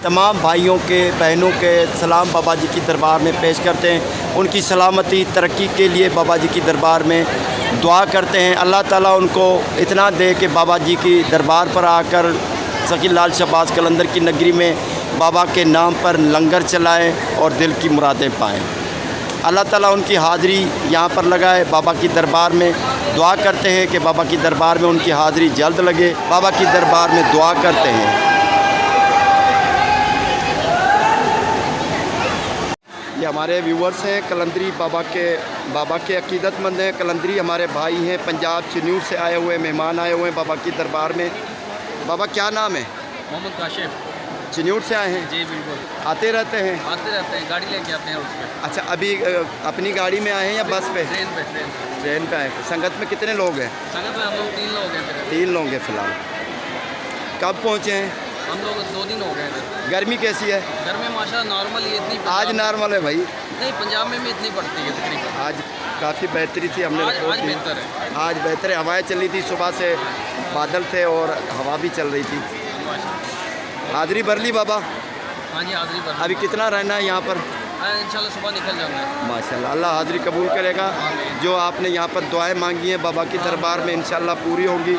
तमाम भाइयों के बहनों के सलाम बाबा जी की दरबार में पेश करते हैं। उनकी सलामती तरक्की के लिए बाबा जी की दरबार में दुआ करते हैं। अल्लाह ताला उनको इतना दे कि बाबा जी की दरबार पर आकर शकील लाल शहबाज कलंदर की नगरी में बाबा के नाम पर लंगर चलाएं और दिल की मुरादें पाएं। अल्लाह ताला उनकी हाज़िरी यहाँ पर लगाए। बाबा की दरबार में दुआ करते हैं कि बाबा की दरबार में उनकी हाज़िरी जल्द लगे। बाबा की दरबार में दुआ करते हैं। ये हमारे व्यूवर्स हैं, कलंदरी बाबा के अकीदतमंद हैं। कलंदरी हमारे भाई हैं, पंजाब चिन्यूर से आए हुए मेहमान आए हुए हैं बाबा की दरबार में। बाबा क्या नाम है? मोहम्मद काशिफ। चिन्यूर से आए हैं? जी बिल्कुल। आते रहते हैं? आते रहते हैं, गाड़ी लेके आते हैं उस पर। अच्छा, अभी अपनी गाड़ी में आए हैं या बस पे? ट्रेन पे आए। संगत में कितने लोग हैं? संगत में हम लोग 3 लोग हैं। 3 लोग हैं फ़िलहाल। कब पहुँचे हैं? हम लोग 2 दिन हो गए हैं। गर्मी कैसी है? गर्मी माशाल्लाह नॉर्मल ही इतनी। आज नॉर्मल है भाई? नहीं, पंजाब में भी इतनी पड़ती है तकरीबन। आज काफ़ी बेहतरी थी, हमने आज बेहतर है। आज बेहतर है। हवाएं चल रही थी, सुबह से बादल थे और हवा भी चल रही थी। हाज़िरी भर ली बाबा? हाँ जी, हाज़िरी भर। अभी कितना रहना है यहाँ पर? इंशाल्लाह सुबह निकल जाना है। माशाल्लाह, अल्लाह हाज़िरी कबूल करेगा। जो आपने यहाँ पर दुआएं मांगी हैं बाबा की दरबार में इंशाल्लाह पूरी होंगी,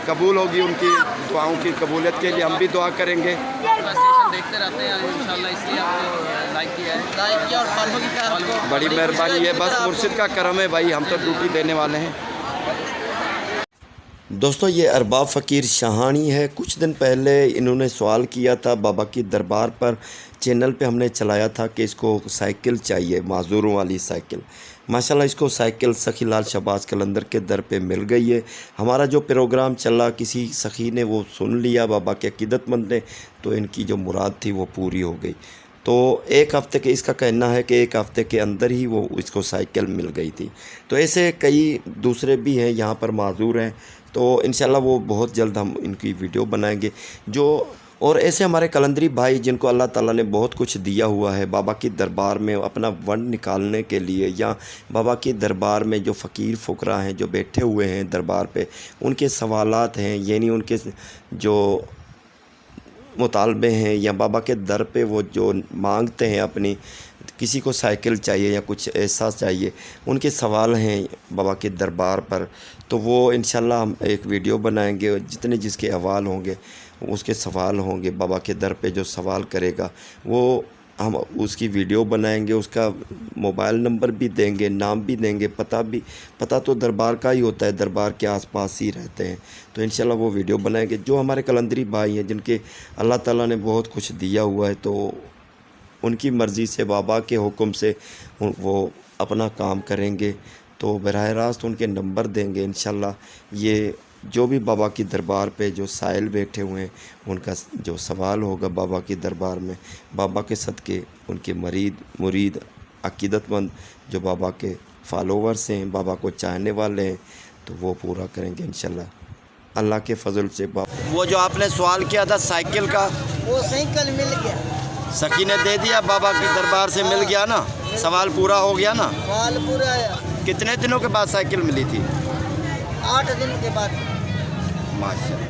कबूल होगी। उनकी दुआओं की कबूलियत के लिए हम भी दुआ करेंगे। देखते रहते हैं इंशाल्लाह, इसलिए आपको लाइक किया और फॉलो किया। बड़ी मेहरबानी है, बस मुर्शिद का करम है भाई, हम तो ड्यूटी देने वाले हैं। दोस्तों, ये अरबाब फ़कीर शाहानी है। कुछ दिन पहले इन्होंने सवाल किया था बाबा की दरबार पर, चैनल पे हमने चलाया था कि इसको साइकिल चाहिए, माजूरों वाली साइकिल। माशाल्लाह इसको साइकिल शकील लाल शहबाज कलंदर के दर पे मिल गई है। हमारा जो प्रोग्राम चला, किसी सखी ने वो सुन लिया, बाबा के अकीदतमंद ने, तो इनकी जो मुराद थी वो पूरी हो गई। तो 1 हफ़्ते के, इसका कहना है कि 1 हफ़्ते के अंदर ही वो इसको साइकिल मिल गई थी। तो ऐसे कई दूसरे भी हैं यहाँ पर माजूर हैं, तो इंशाल्लाह वो बहुत जल्द हम इनकी वीडियो बनाएंगे। जो और ऐसे हमारे कलंदरी भाई जिनको अल्लाह ताला ने बहुत कुछ दिया हुआ है बाबा की दरबार में अपना वन निकालने के लिए, या बाबा की दरबार में जो फ़कीर फ़ुकरा हैं जो बैठे हुए हैं दरबार पे, उनके सवालात हैं, यानी उनके जो मुतालबे हैं या बाबा के दर पे वो जो मांगते हैं, अपनी किसी को साइकिल चाहिए या कुछ ऐसा चाहिए, उनके सवाल हैं बाबा के दरबार पर, तो वो इंशाल्लाह हम एक वीडियो बनाएंगे। जितने जिसके अहवाल होंगे, उसके सवाल होंगे, बाबा के दर पे जो सवाल करेगा वो हम उसकी वीडियो बनाएंगे, उसका मोबाइल नंबर भी देंगे, नाम भी देंगे, पता तो दरबार का ही होता है, दरबार के आसपास ही रहते हैं। तो इंशाल्लाह वो वीडियो बनाएंगे। जो हमारे कलंदरी भाई हैं जिनके अल्लाह ताला ने बहुत कुछ दिया हुआ है, तो उनकी मर्ज़ी से, बाबा के हुक्म से वो अपना काम करेंगे, तो बराह रास्त उनके नंबर देंगे। इंशाल्लाह ये जो भी बाबा की दरबार पे जो साइल बैठे हुए हैं, उनका जो सवाल होगा बाबा की दरबार में, बाबा के सदक़े उनके मुरीद अकीदतमंद जो बाबा के फॉलोवर्स हैं, बाबा को चाहने वाले हैं, तो वो पूरा करेंगे इंशाल्लाह अल्लाह के फजल से। वो जो आपने सवाल किया था साइकिल का, वो साइकिल मिल गया, सखी ने दे दिया, बाबा की दरबार से मिल गया ना, सवाल पूरा हो गया ना। सवाल पूरा आया। कितने दिनों के बाद साइकिल मिली थी? 8 दिन के बाद। माशाअल्लाह।